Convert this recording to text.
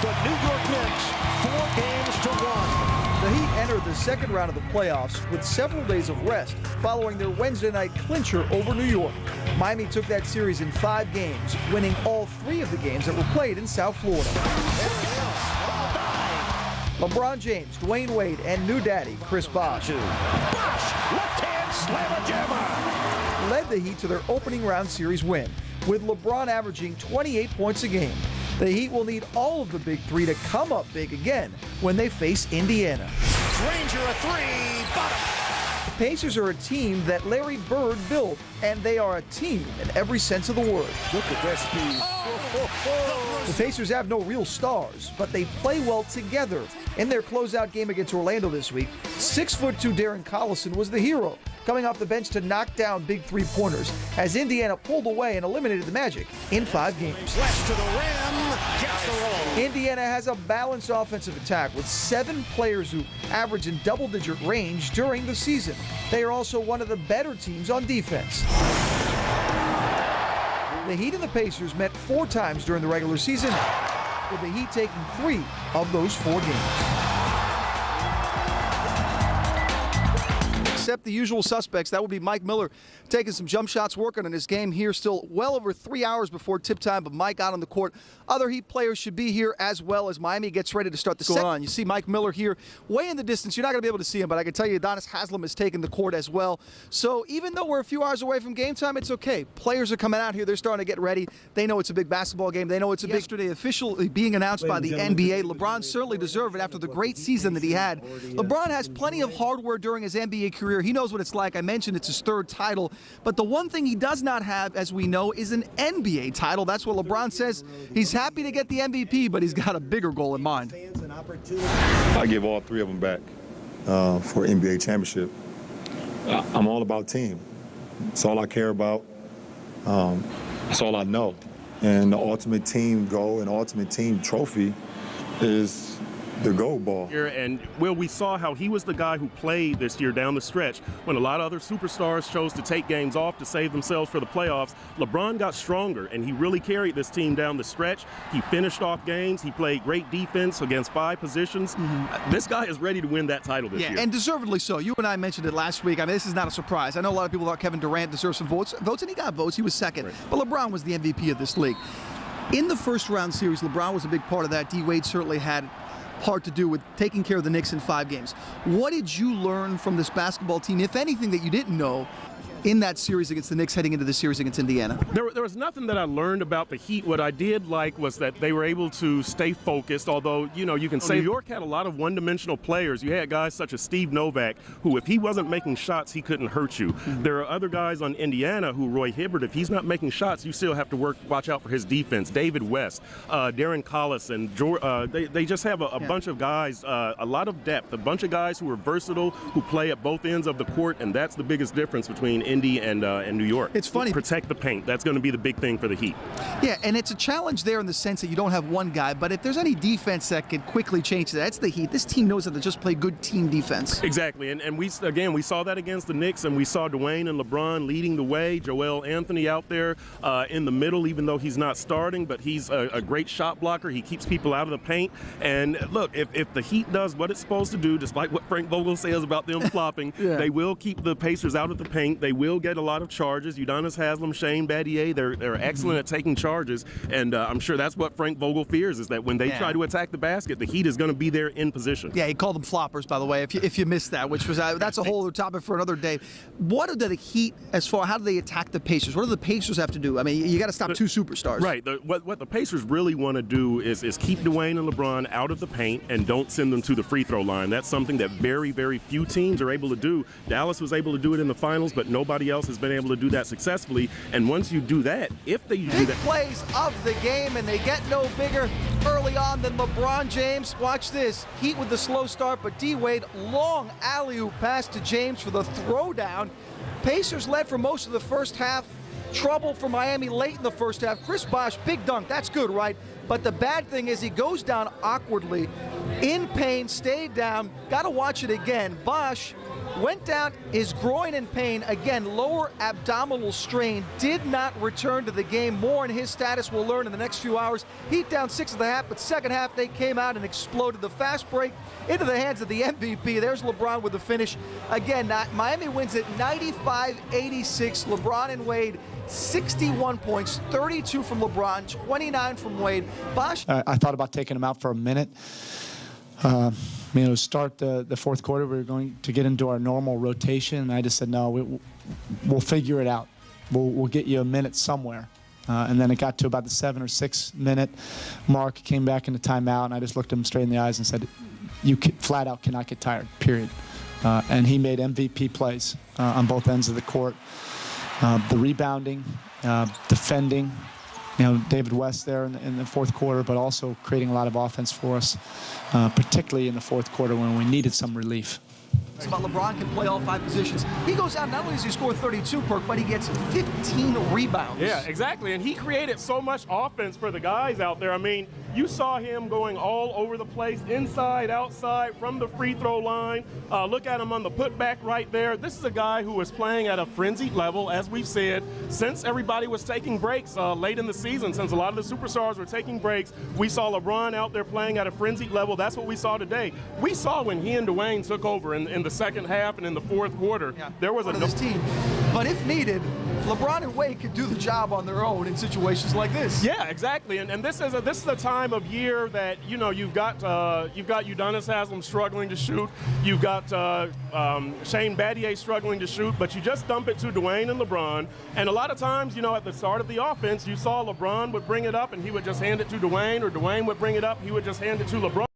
the New York Knicks 4-1. The Heat entered the second round of the playoffs with several days of rest following their Wednesday night clincher over New York. Miami took that series in 5 games, winning all 3 of the games that were played in South Florida. LeBron James, Dwayne Wade, and new daddy, Chris Bosh, Left-hand slammer jammer, led the Heat to their opening round series win, with LeBron averaging 28 points a game. The Heat will need all of the big 3 to come up big again when they face Indiana. Ranger a 3, bottom. The Pacers are a team that Larry Bird built, and they are a team in every sense of the word. Look at that speed. The Pacers have no real stars, but they play well together. In their closeout game against Orlando this week, 6'2" Darren Collison was the hero, coming off the bench to knock down big 3-pointers as Indiana pulled away and eliminated the Magic in 5 games. Left to the rim, gets the roll. Indiana has a balanced offensive attack with 7 players who average in double-digit range during the season. They are also one of the better teams on defense. The Heat and the Pacers met 4 times during the regular season, with the Heat taking 3 of those 4 games. Except the usual suspects. That would be Mike Miller taking some jump shots, working on his game here. Still well over 3 hours before tip time, but Mike out on the court. Other Heat players should be here as well as Miami gets ready to start the second on. You see Mike Miller here way in the distance. You're not going to be able to see him, but I can tell you Adonis Haslam is taking the court as well. So even though we're a few hours away from game time, it's okay. Players are coming out here. They're starting to get ready. They know it's a big basketball game. They know it's a big... Yesterday officially being announced by the NBA. LeBron certainly deserved it after the great season that he had. LeBron has plenty of hardware during his NBA career. He knows what it's like. I mentioned it's his 3rd title, but the one thing he does not have, as we know, is an NBA title. That's what LeBron says. He's happy to get the MVP, but he's got a bigger goal in mind. I give all 3 of them back for NBA championship. I'm all about team. That's all I care about. That's all I know. And the ultimate team goal and ultimate team trophy is the gold ball. And, well, we saw how he was the guy who played this year down the stretch when a lot of other superstars chose to take games off to save themselves for the playoffs. LeBron got stronger, and he really carried this team down the stretch. He finished off games. He played great defense against 5 positions. This guy is ready to win that title this year. And deservedly so. You and I mentioned it last week. I mean, this is not a surprise. I know a lot of people thought Kevin Durant deserved some votes, and he got votes. He was second. Right. But LeBron was the MVP of this league. In the first round series, LeBron was a big part of that. D. Wade certainly had part to do with taking care of the Knicks in 5 games. What did you learn from this basketball team, if anything, that you didn't know in that series against the Knicks heading into the series against Indiana? There was nothing that I learned about the Heat. What I did like was that they were able to stay focused, although, you know, you can say New York had a lot of one-dimensional players. You had guys such as Steve Novak, who if he wasn't making shots, he couldn't hurt you. There are other guys on Indiana who, Roy Hibbert, if he's not making shots, you still have to watch out for his defense. David West, Darren Collison, they just have a bunch of guys, a lot of depth, a bunch of guys who are versatile, who play at both ends of the court, and that's the biggest difference between Indy and New York. It's funny. Protect the paint. That's going to be the big thing for the Heat. Yeah, and it's a challenge there in the sense that you don't have one guy, but if there's any defense that can quickly change that, it's the Heat. This team knows how to just play good team defense. Exactly, and we saw that against the Knicks, and we saw Dwayne and LeBron leading the way. Joel Anthony out there in the middle, even though he's not starting, but he's a great shot blocker. He keeps people out of the paint. And look, if the Heat does what it's supposed to do, despite what Frank Vogel says about them flopping, they will keep the Pacers out of the paint. They will get a lot of charges. Udonis Haslam, Shane Battier, they're excellent at taking charges, and I'm sure that's what Frank Vogel fears, is that when they try to attack the basket, the Heat is going to be there in position. Yeah, he called them floppers, by the way, if you missed that, which was that's a whole other topic for another day. What are the Heat, how do they attack the Pacers? What do the Pacers have to do? I mean, you got to stop 2 superstars. Right. What the Pacers really want to do is keep Dwayne and LeBron out of the paint and don't send them to the free throw line. That's something that very, very few teams are able to do. Dallas was able to do it in the finals, but nobody else has been able to do that successfully. And once you do that, if they do that... Big plays of the game, and they get no bigger early on than LeBron James. Watch this. Heat with the slow start, but D-Wade, long alley-oop pass to James for the throwdown. Pacers led for most of the first half. Trouble for Miami late in the first half. Chris Bosh, big dunk. That's good, right? But the bad thing is he goes down awkwardly, in pain, stayed down. Got to watch it again. Bosh Went down, his groin in pain, again, lower abdominal strain, did not return to the game. More on his status we'll learn in the next few hours. Heat down 6 of the half, but second half they came out and exploded. The fast break into the hands of the MVP. There's LeBron with the finish. Again, Miami wins at 95-86. LeBron and Wade, 61 points, 32 from LeBron, 29 from Wade. Bosh. I thought about taking him out for a minute. Start the fourth quarter, we were going to get into our normal rotation, and I just said, no, we'll figure it out. We'll get you a minute somewhere. And then it got to about the 7 or 6 minute mark, came back into timeout, and I just looked him straight in the eyes and said, you flat out cannot get tired, period. And he made MVP plays on both ends of the court. The rebounding, defending, David West there in the fourth quarter, but also creating a lot of offense for us, particularly in the fourth quarter when we needed some relief. It's about LeBron can play all 5 positions. He goes out, not only does he score 32, Perk, but he gets 15 rebounds. Yeah, exactly. And he created so much offense for the guys out there. I mean, you saw him going all over the place, inside, outside, from the free throw line. Look at him on the putback right there. This is a guy who was playing at a frenzied level, as we've said, since everybody was taking breaks late in the season, since a lot of the superstars were taking breaks. We saw LeBron out there playing at a frenzied level. That's what we saw today. We saw when he and Dwayne took over in the second half and in the fourth quarter, there was this team. But if needed, LeBron and Wade could do the job on their own in situations like this. Yeah, exactly. And this is a time of year that you've got Udonis Haslem struggling to shoot, you've got Shane Battier struggling to shoot, but you just dump it to Dwayne and LeBron. And a lot of times, at the start of the offense, you saw LeBron would bring it up and he would just hand it to Dwayne, or Dwayne would bring it up, he would just hand it to LeBron.